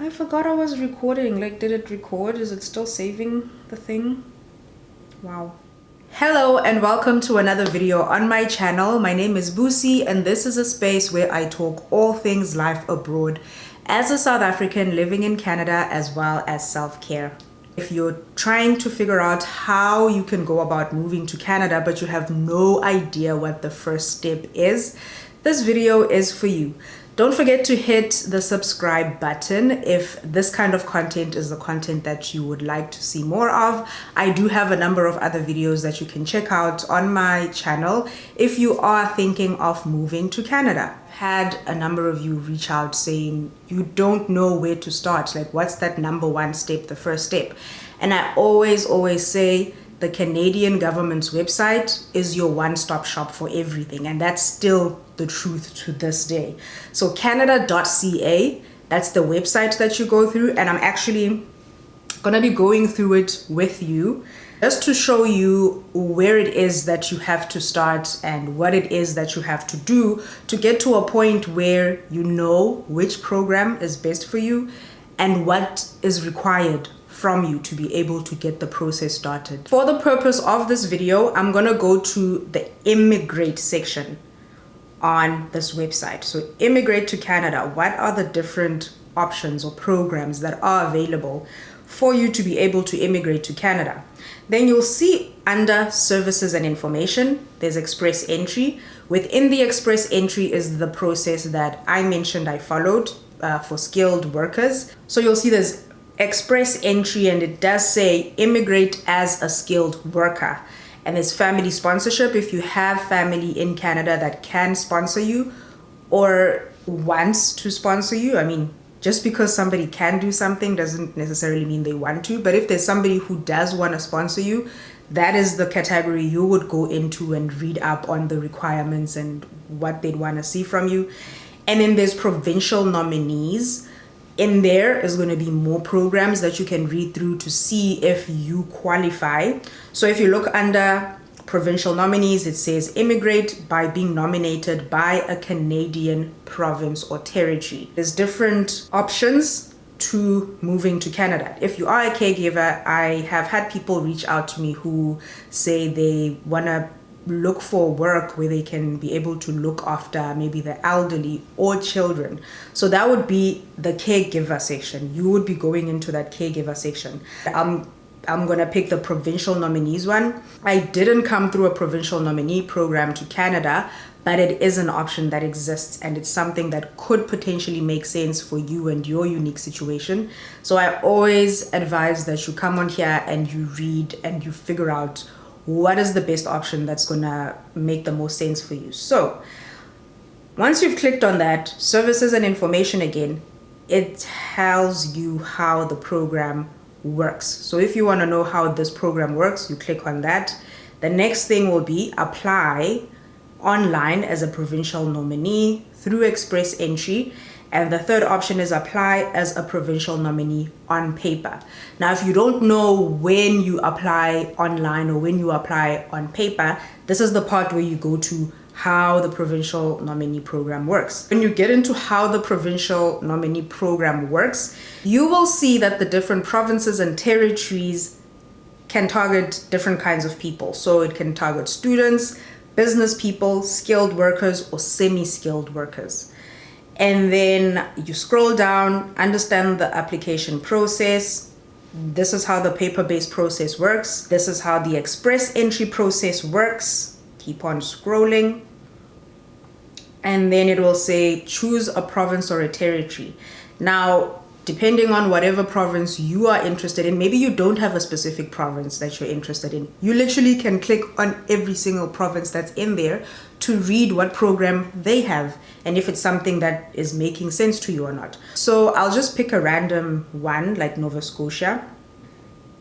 I forgot I was recording. Like, did it record? Is it still saving the thing? Wow. Hello and welcome to another video on my channel. My name is Busi and this is a space where I talk all things life abroad as a South African living in Canada, as well as self-care. If you're trying to figure out how you can go about moving to Canada but you have no idea what the first step is, this video is for you. Don't forget to hit the subscribe button if this kind of content is the content that you would like to see more of. I do have a number of other videos that you can check out on my channel if you are thinking of moving to Canada. I've had a number of you reach out saying you don't know where to start. Like, what's that number one step, the first step? And I always say the Canadian government's website is your one-stop shop for everything, and that's still the truth to this day. So canada.ca, that's the website that you go through, and I'm actually gonna be going through it with you just to show you where it is that you have to start and what it is that you have to do to get to a point where you know which program is best for you and what is required from you to be able to get the process started. For the purpose of this video, I'm gonna go to the IMMIGRATE section on this website. So immigrate to Canada, what are the different options or programs that are available for you to be able to immigrate to Canada? Then you'll see under services and information, there's express entry. Within the express entry is the process that I mentioned I followed for skilled workers. So you'll see there's express entry and it does say immigrate as a skilled worker. And there's family sponsorship if you have family in Canada that can sponsor you or wants to sponsor you. I mean, just because somebody can do something doesn't necessarily mean they want to. But if there's somebody who does want to sponsor you, that is the category you would go into and read up on the requirements and what they'd want to see from you. And then there's provincial nominees. In there is going to be more programs that you can read through to see if you qualify. So if you look under provincial nominees, it says immigrate by being nominated by a Canadian province or territory. There's different options to moving to Canada. If you are a caregiver, I have had people reach out to me who say they want to look for work where they can be able to look after maybe the elderly or children. So that would be the caregiver section. You would be going into that caregiver section. I'm gonna pick the provincial nominees one. I didn't come through a provincial nominee program to Canada, but it is an option that exists and it's something that could potentially make sense for you and your unique situation. So I always advise that you come on here and you read and you figure out what is the best option that's gonna make the most sense for you. So once you've clicked on that, services and information again, it tells you how the program works. So if you wanna know how this program works, you click on that. The next thing will be apply online as a provincial nominee through express entry. And the third option is apply as a provincial nominee on paper. Now, if you don't know when you apply online or when you apply on paper, this is the part where you go to how the provincial nominee program works. When you get into how the provincial nominee program works, you will see that the different provinces and territories can target different kinds of people. So it can target students, business people, skilled workers, or semi-skilled workers. And then you scroll down, understand the application process. This is how the paper-based process works. This is how the express entry process works. Keep on scrolling. And then it will say, choose a province or a territory. Now, depending on whatever province you are interested in, maybe you don't have a specific province that you're interested in. You literally can click on every single province that's in there to read what program they have and if it's something that is making sense to you or not. So I'll just pick a random one like Nova Scotia.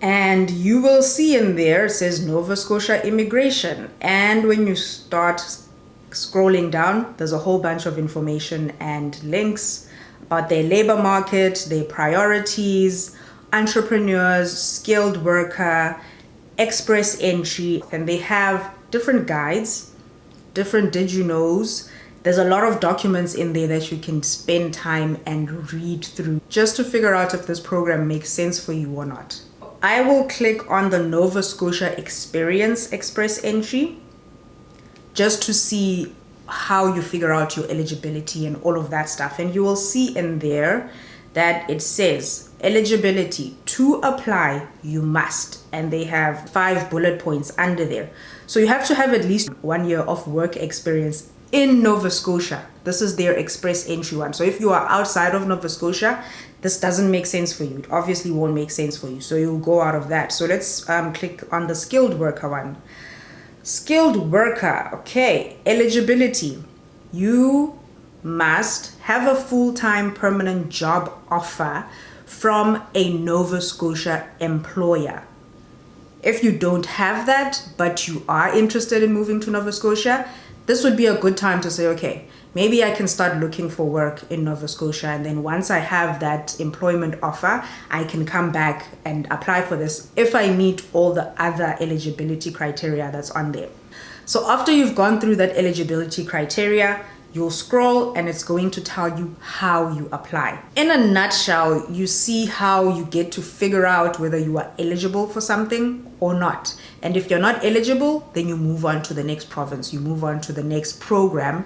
And you will see in there, it says Nova Scotia immigration. And when you start scrolling down, there's a whole bunch of information and links about their labor market, their priorities, entrepreneurs, skilled worker, express entry, and they have different guides, different did you knows, There's a lot of documents in there that you can spend time and read through just to figure out if this program makes sense for you or not. I will click on the Nova Scotia Experience Express Entry just to see how you figure out your eligibility and all of that stuff. And you will see in there that it says eligibility to apply, you must. And they have 5 bullet points under there. So you have to have at least 1 year of work experience in Nova Scotia. This is their express entry one. So if you are outside of Nova Scotia, this doesn't make sense for you. It obviously won't make sense for you. So you'll go out of that. So let's click on the skilled worker one. Skilled worker, okay, eligibility. You must have a full-time permanent job offer from a Nova Scotia employer. If you don't have that, but you are interested in moving to Nova Scotia, this would be a good time to say, okay, maybe I can start looking for work in Nova Scotia. And then once I have that employment offer, I can come back and apply for this if I meet all the other eligibility criteria that's on there. So after you've gone through that eligibility criteria, you'll scroll and it's going to tell you how you apply. In a nutshell, you see how you get to figure out whether you are eligible for something or not. And if you're not eligible, then you move on to the next province, you move on to the next program,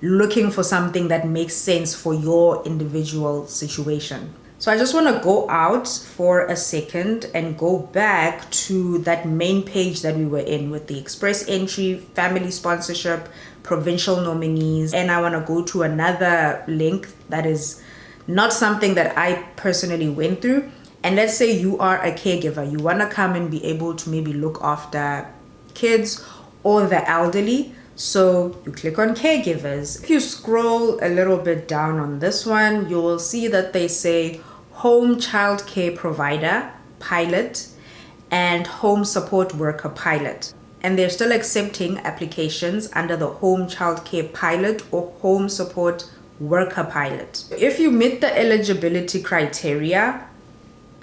looking for something that makes sense for your individual situation. So I just want to go out for a second and go back to that main page that we were in with the express entry, family sponsorship, provincial nominees, and I want to go to another link that is not something that I personally went through. And let's say you are a caregiver, you want to come and be able to maybe look after kids or the elderly. So you click on caregivers. If you scroll a little bit down on this one, you will see that they say home child care provider pilot and home support worker pilot. And they're still accepting applications under the home child care pilot or home support worker pilot. If you meet the eligibility criteria,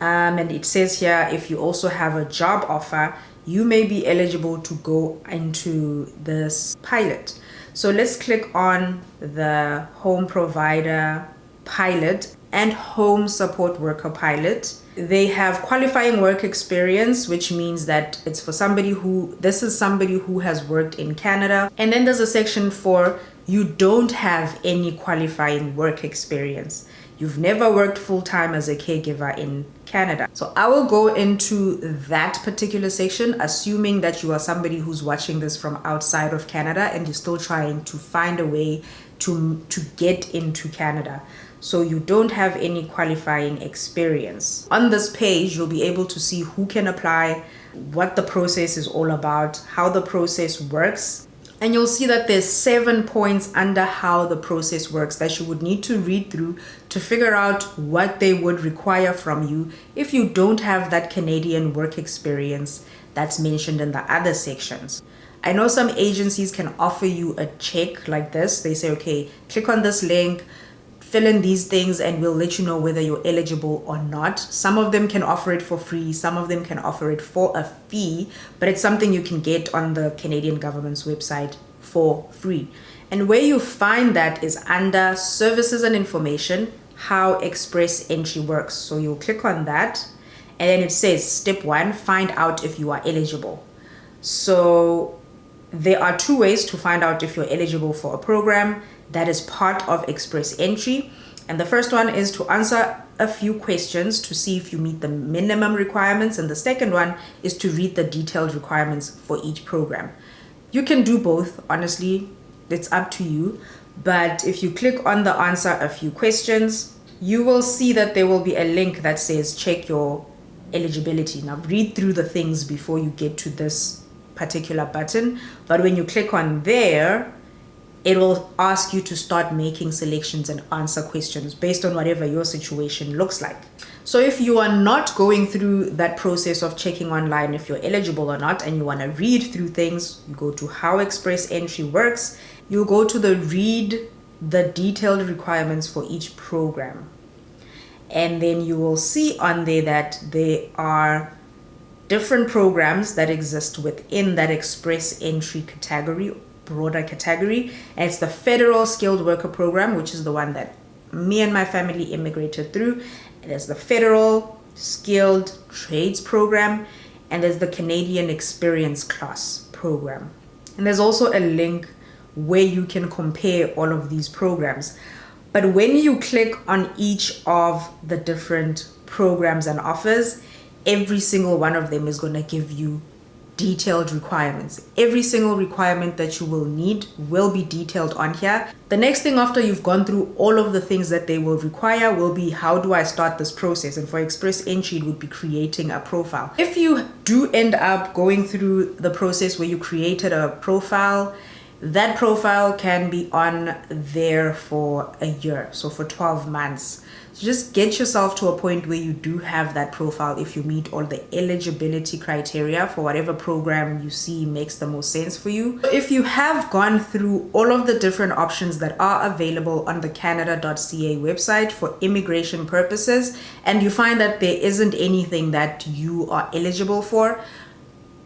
and it says here, if you also have a job offer, you may be eligible to go into this pilot. So let's click on the home provider pilot and home support worker pilot. They have qualifying work experience, which means that it's for somebody who, this is somebody who has worked in Canada. And then there's a section for you don't have any qualifying work experience. You've never worked full-time as a caregiver in Canada. So I will go into that particular section, assuming that you are somebody who's watching this from outside of Canada and you're still trying to find a way to get into Canada. So you don't have any qualifying experience. On this page, you'll be able to see who can apply, what the process is all about, how the process works. And you'll see that there's 7 points under how the process works that you would need to read through to figure out what they would require from you if you don't have that Canadian work experience that's mentioned in the other sections. I know some agencies can offer you a check like this. They say, okay, click on this link, fill in these things, and we'll let you know whether you're eligible or not. Some of them can offer it for free. Some of them can offer it for a fee, but it's something you can get on the Canadian government's website for free. And where you find that is under services and information, how express entry works. So you'll click on that, and then it says step 1, find out if you are eligible. So there are 2 ways to find out if you're eligible for a program that is part of express entry. And the first one is to answer a few questions to see if you meet the minimum requirements. And the second one is to read the detailed requirements for each program. You can do both, honestly, it's up to you. But if you click on the answer a few questions, you will see that there will be a link that says check your eligibility. Now read through the things before you get to this particular button. But when you click on there, it will ask you to start making selections and answer questions based on whatever your situation looks like. So if you are not going through that process of checking online if you're eligible or not, and you want to read through things, you go to how express entry works, you go to the read the detailed requirements for each program. And then you will see on there that there are different programs that exist within that express entry category broader category. And it's the Federal Skilled Worker Program, which is the one that me and my family immigrated through. And there's the Federal Skilled Trades Program, and there's the Canadian Experience Class Program. And there's also a link where you can compare all of these programs. But when you click on each of the different programs and offers, every single one of them is going to give you detailed requirements. Every single requirement that you will need will be detailed on here. The next thing after you've gone through all of the things that they will require will be, how do I start this process? And for express entry, it would be creating a profile. If you do end up going through the process where you created a profile, that profile can be on there for a year, so for 12 months. So just get yourself to a point where you do have that profile if you meet all the eligibility criteria for whatever program you see makes the most sense for you. If you have gone through all of the different options that are available on the canada.ca website for immigration purposes, and you find that there isn't anything that you are eligible for,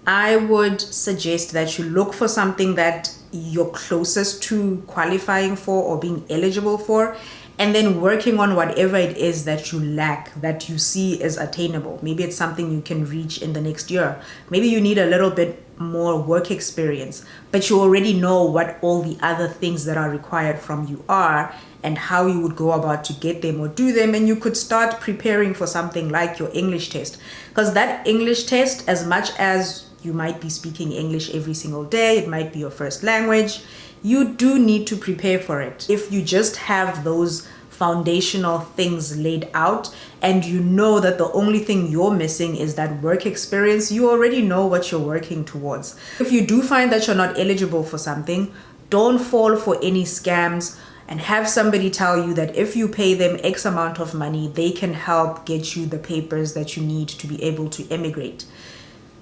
I would suggest that you look for something that you're closest to qualifying for or being eligible for, and then working on whatever it is that you lack, that you see is attainable. Maybe it's something you can reach in the next year. Maybe you need a little bit more work experience, but you already know what all the other things that are required from you are and how you would go about to get them or do them, and you could start preparing for something like your English test. Because that English test, as much as you might be speaking English every single day, it might be your first language, you do need to prepare for it. If you just have those foundational things laid out and you know that the only thing you're missing is that work experience, you already know what you're working towards. If you do find that you're not eligible for something, don't fall for any scams, and have somebody tell you that if you pay them X amount of money, they can help get you the papers that you need to be able to immigrate.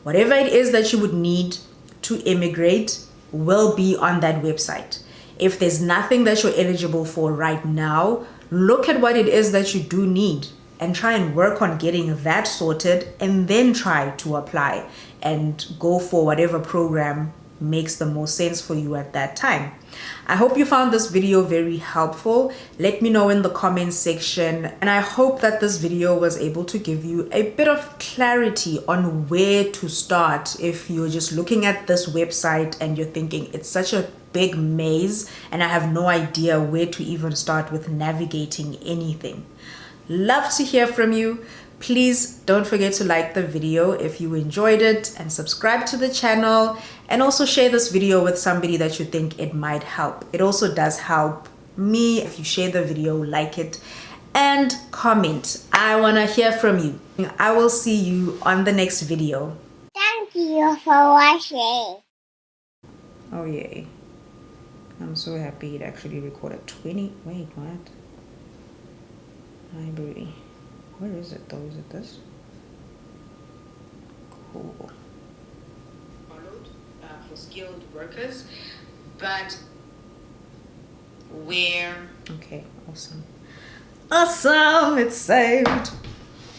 Whatever it is that you would need to immigrate will be on that website. If there's nothing that you're eligible for right now, look at what it is that you do need and try and work on getting that sorted, and then try to apply and go for whatever program makes the most sense for you at that time. I hope you found this video very helpful. Let me know in the comments section, and I hope that this video was able to give you a bit of clarity on where to start if you're just looking at this website and you're thinking it's such a big maze and I have no idea where to even start with navigating anything. Love to hear from you. Please don't forget to like the video if you enjoyed it, and subscribe to the channel, and also share this video with somebody that you think it might help. It also does help me if you share the video, like it, and comment. I want to hear from you. I will see you on the next video. Thank you for watching. Oh yay. I'm so happy it actually recorded 20. Wait, what? Library. Where is it though? Is it this? Cool. Followed for skilled workers, but where? Okay, awesome. Awesome, it's saved.